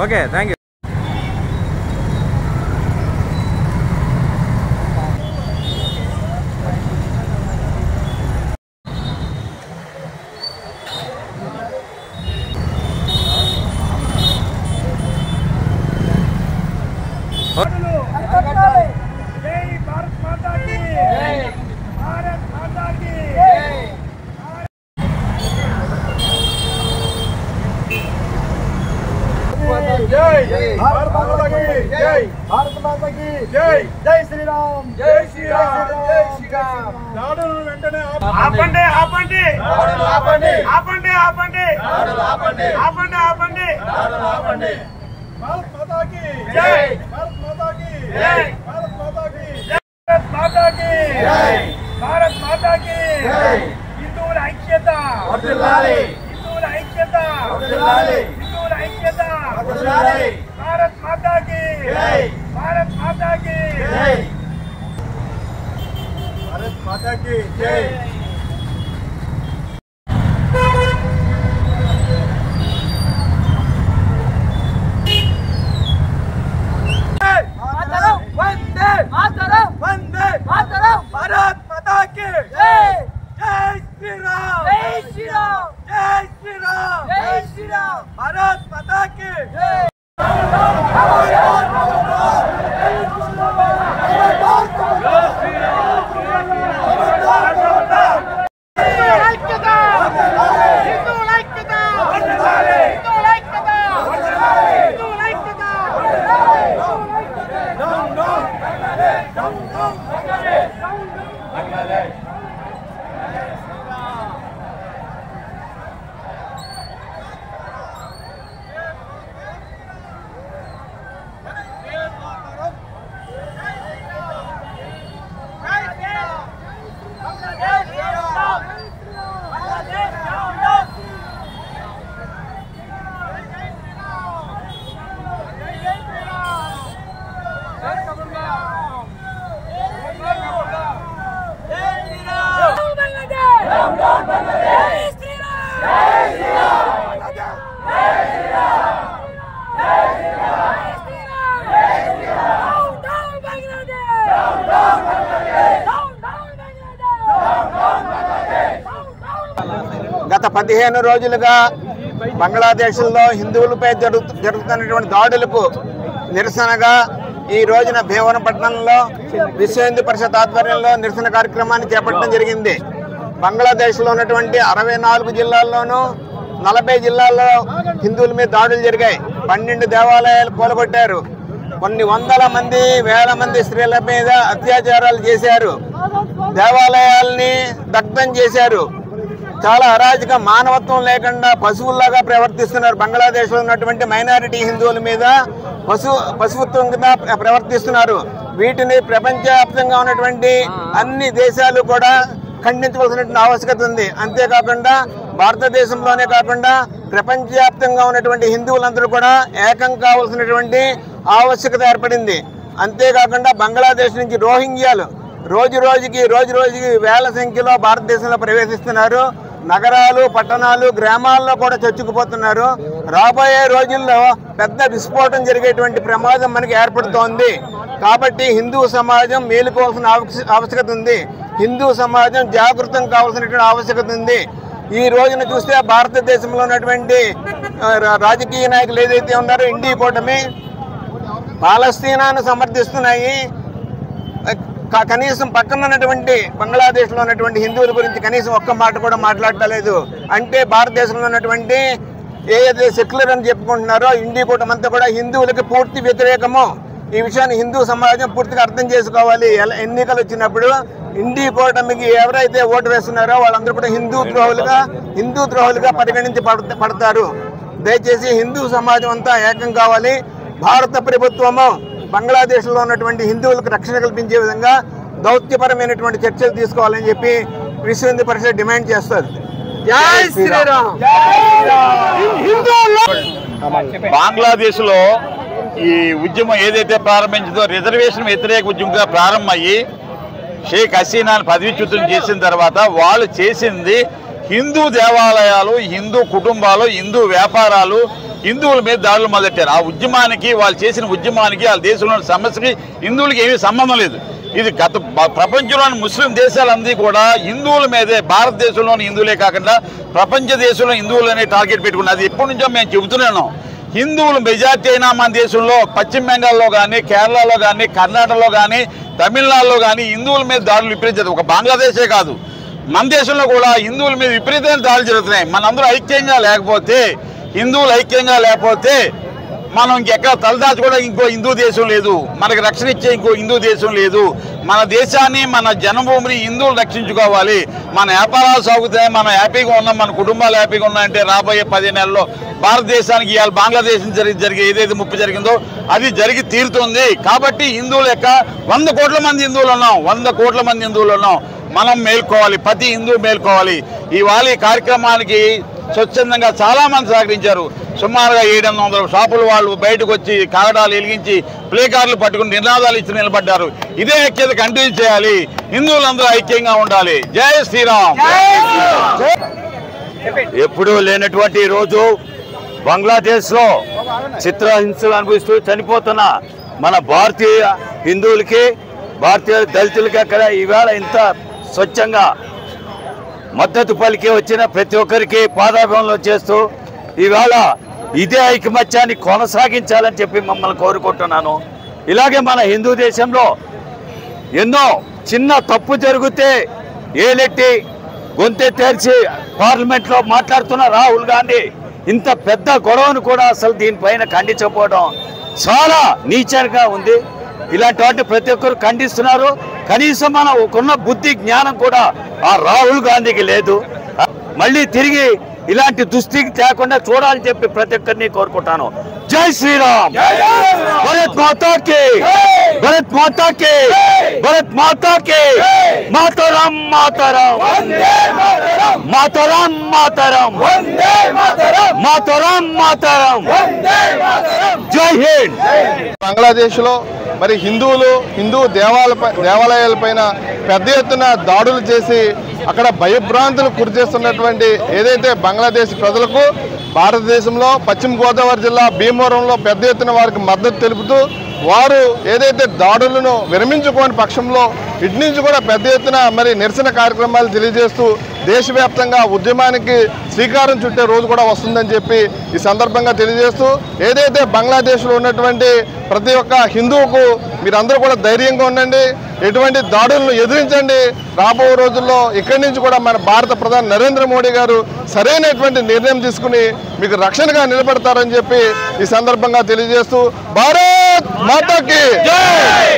Okay, thank you. Bharat माता की जय, भारत माता की जय, जय श्री राम, जय श्री राम, जय श्री राम। दाడులను వెంటనే ఆపండి, ఆపండి, దాడులను ఆపండి, ఆపండి, ఆపండి, దాడులను ఆపండి, ఆపండి, ఆపండి, దాడులను ఆపండి। भारत माता की जय, भारत माता की जय, भारत माता की जय, भारत माता की जय, भारत माता की जय। हिंदुవుల ఐక్యత వర్ధిల్లాలి, हिंदुవుల ఐక్యత వర్ధిల్లాలి, हिंदुవుల ఐక్యత వర్ధిల్లాలి। भारत माता की जय, भारत माता की जय, भारत माता की जय। वंदे मातरम, वंदे मातरम, भारत माता की जय, जय श्री राम, जय श्री राम, जय श्री राम, जय श्री राम, भारत माता की जय। గత 15 రోజులుగా బంగ్లాదేశ్లో హిందువులపై జరుగుతున్నటువంటి దాడులకు నిరసనగా ఈ రోజున భీమవరపట్నంలో విశ్వ హిందూ పరిషత్ ఆధ్వర్యంలో నిరసన కార్యక్రమాన్ని చేపట్టడం జరిగింది. బంగ్లాదేశ్లో ఉన్నటువంటి 64 జిల్లాల్లోనూ 40 జిల్లాల్లో హిందువుల మీద దాడులు జరిగాయి. 12 దేవాలయాలు కూలగొట్టారు. కొన్ని వందల మంది, వేల మంది స్త్రీల మీద అత్యాచారాలు చేశారు. దేవాలయాల్ని దగ్ధం చేశారు. చాలా అరాజక, మానవత్వం లేకుండా పశువుల్లాగా ప్రవర్తిస్తున్నారు. బంగ్లాదేశ్లో ఉన్నటువంటి మైనారిటీ హిందువుల మీద పశుత్వంగా ప్రవర్తిస్తున్నారు. వీటిని ప్రపంచవ్యాప్తంగా ఉన్నటువంటి అన్ని దేశాలు కూడా ఖండించవలసినటువంటి ఆవశ్యకత ఉంది. అంతేకాకుండా భారతదేశంలోనే కాకుండా ప్రపంచవ్యాప్తంగా ఉన్నటువంటి హిందువులందరూ కూడా ఏకం కావాల్సినటువంటి ఆవశ్యకత ఏర్పడింది. అంతేకాకుండా బంగ్లాదేశ్ నుంచి రోహింగ్యాలు రోజు రోజుకి వేల సంఖ్యలో భారతదేశంలో ప్రవేశిస్తున్నారు. నగరాలు, పట్టణాలు, గ్రామాల్లో కూడా చొచ్చుకుపోతున్నారు. రాబోయే రోజుల్లో పెద్ద విస్ఫోటం జరిగేటువంటి ప్రమాదం మనకి ఏర్పడుతోంది. కాబట్టి హిందూ సమాజం మేలుకోవాల్సిన ఆవశ్యకత ఉంది. హిందూ సమాజం జాగృతం కావాల్సినటువంటి ఆవశ్యకత ఉంది. ఈ రోజున చూస్తే భారతదేశంలో ఉన్నటువంటి రాజకీయ నాయకులు ఏదైతే ఉన్నారో ఇండీ కూటమి పాలస్తీనాను సమర్థిస్తున్నాయి. కనీసం పక్కన ఉన్నటువంటి బంగ్లాదేశ్లో ఉన్నటువంటి హిందువుల గురించి కనీసం ఒక్క మాట కూడా మాట్లాడలేదు. అంటే భారతదేశంలో ఉన్నటువంటి ఏదైతే సెక్యులర్ అని చెప్పుకుంటున్నారో ఇండీ కూటమి అంతా కూడా హిందువులకి పూర్తి వ్యతిరేకము. ఈ విషయాన్ని హిందూ సమాజం పూర్తిగా అర్థం చేసుకోవాలి. ఎన్నికలు వచ్చినప్పుడు ఇండీ కూటమికి ఎవరైతే ఓటు వేస్తున్నారో వాళ్ళందరూ కూడా హిందూ ద్రోహులుగా పరిగణించబడతారు. దయచేసి హిందూ సమాజం అంతా ఏకం కావాలి. భారత ప్రభుత్వము బంగ్లాదేశ్లో ఉన్నటువంటి హిందువులకు రక్షణ కల్పించే విధంగా దౌత్యపరమైనటువంటి చర్చలు తీసుకోవాలని చెప్పి విశ్వ హిందూ పరిషత్ డిమాండ్ చేస్తారు. జై శ్రీరామ్. బంగ్లాదేశ్ లో ఈ ఉద్యమం ఏదైతే ప్రారంభించిందో రిజర్వేషన్ వ్యతిరేక ఉద్యమంగా ప్రారంభమయ్యి షేక్ హసీనాను పదవీచ్యుతం చేసిన తర్వాత వాళ్ళు చేసింది హిందూ దేవాలయాలు, హిందూ కుటుంబాలు, హిందూ వ్యాపారాలు, హిందువుల మీద దాడులు మొదలెట్టారు. ఆ ఉద్యమానికి, వాళ్ళు చేసిన ఉద్యమానికి, వాళ్ళ దేశంలోని సమస్యకి హిందువులకి ఏమీ సంబంధం లేదు. ఇది గత ప్రపంచంలోని ముస్లిం దేశాలందరూ కూడా హిందువుల మీదే, భారతదేశంలోని హిందువులే కాకుండా ప్రపంచ దేశంలో హిందువులనే టార్గెట్ పెట్టుకున్నారు. అది ఎప్పటి నుంచో మేము చెబుతున్నాను. హిందువులు మెజార్టీ అయినా మన దేశంలో పశ్చిమ బెంగాల్లో కానీ, కేరళలో కానీ, కర్ణాటకలో కానీ, తమిళనాడులో కానీ హిందువుల మీద దాడులు విపరీతం. ఒక బంగ్లాదేశే కాదు, మన దేశంలో కూడా హిందువుల మీద విపరీతమైన దాడులు జరుగుతున్నాయి. మనందరూ ఐక్యంగా లేకపోతే, హిందువులు ఐక్యంగా లేకపోతే మనం ఇంకెక్కడ తలదాచుకోవడానికి ఇంకో హిందూ దేశం లేదు, మనకి రక్షణ ఇచ్చే ఇంకో హిందూ దేశం లేదు. మన దేశాన్ని, మన జన్మభూమిని హిందువులు రక్షించుకోవాలి. మన వ్యాపారాలు సాగుతాయి, మనం హ్యాపీగా ఉన్నాం, మన కుటుంబాలు హ్యాపీగా ఉన్నాయంటే రాబోయే 10 నెలల్లో భారతదేశానికి ఇవాళ బంగ్లాదేశ్ జరిగే ఏదైతే ముప్పు జరిగిందో అది జరిగి తీరుతుంది. కాబట్టి హిందువుల యొక్క 100 కోట్ల మంది హిందువులు ఉన్నాం, 100 కోట్ల మంది హిందువులు ఉన్నాం. మనం మేల్కోవాలి, ప్రతి హిందువు మేల్కోవాలి. ఇవాళ ఈ కార్యక్రమానికి స్వచ్ఛందంగా చాలామంది సహకరించారు. సుమారుగా 700 షాపుల వాళ్ళు బయటకు వచ్చి కాగడాలు వెలిగించి ప్లే కార్డులు పట్టుకుని నినాదాలు ఇచ్చి నిలబడ్డారు. ఇదే ఐక్యత కంటిన్యూ చేయాలి, హిందువులందరూ ఐక్యంగా ఉండాలి. జై శ్రీరామ్. ఎప్పుడూ లేనటువంటి రోజు బంగ్లాదేశ్లో చిత్రహింసలు అనుభవిస్తూ చనిపోతున్న మన భారతీయ హిందువులకి, భారతీయ దళితులకి అక్కడ ఈవేళ ఇంత స్వచ్ఛంగా మద్దతు పలికి వచ్చిన ప్రతి ఒక్కరికి పాదాభివందనం చేస్తూ ఈవేళ ఇదే ఐకమత్యాన్ని కొనసాగించాలని చెప్పి మమ్మల్ని కోరుకుంటున్నాను. ఇలాగే మన హిందూ దేశంలో ఎన్నో చిన్న తప్పు జరిగితే ఏలెట్టి గొంతె తెరిచి పార్లమెంట్లో మాట్లాడుతున్న రాహుల్ గాంధీ ఇంత పెద్ద గొడవను కూడా అసలు దీనిపైన ఖండించకపోవడం చాలా నీచంగా ఉంది. ఇలాంటి వాటిని ప్రతి ఒక్కరు ఖండిస్తున్నారు. కనీసం మన ఉన్న బుద్ధి జ్ఞానం కూడా ఆ రాహుల్ గాంధీకి లేదు. మళ్ళీ తిరిగి ఇలాంటి దుస్థితికి తేకుండా చూడాలని చెప్పి ప్రతి ఒక్కరిని కోరుకుంటాను. జై శ్రీరామ్. భారత్ మాతా కి, భారత్ మాతా కి, భారత్ మాతా కి. మాతరం మాతరం, మాతరం మాతరం, మాతరం మాతరం. జై హింద్. బంగ్లాదేశ్ లో మరి హిందూ దేవాలయాలపైన పెద్ద ఎత్తున దాడులు చేసి అక్కడ భయభ్రాంతులు గురి చేస్తున్నటువంటి ఏదైతే బంగ్లాదేశ్ ప్రజలకు భారతదేశంలో పశ్చిమ గోదావరి జిల్లా భీమవరంలో పెద్ద ఎత్తున వారికి మద్దతు తెలుపుతూ వారు ఏదైతే దాడులను విరమించుకోని పక్షంలో ఇటు నుంచి కూడా పెద్ద ఎత్తున మరి నిరసన కార్యక్రమాలు తెలియజేస్తూ దేశవ్యాప్తంగా ఉద్యమానికి శ్రీకారం చుట్టే రోజు కూడా వస్తుందని చెప్పి ఈ సందర్భంగా తెలియజేస్తూ ఏదైతే బంగ్లాదేశ్లో ఉన్నటువంటి ప్రతి ఒక్క హిందువుకు మీరందరూ కూడా ధైర్యంగా ఉండండి, ఎటువంటి దాడులను ఎదిరించండి. రాబో రోజుల్లో ఇక్కడి నుంచి కూడా మన భారత ప్రధాని నరేంద్ర మోడీ గారు సరైనటువంటి నిర్ణయం తీసుకుని మీకు రక్షణగా నిలబెడతారని చెప్పి ఈ సందర్భంగా తెలియజేస్తూ భారత్ మాతాకి జై.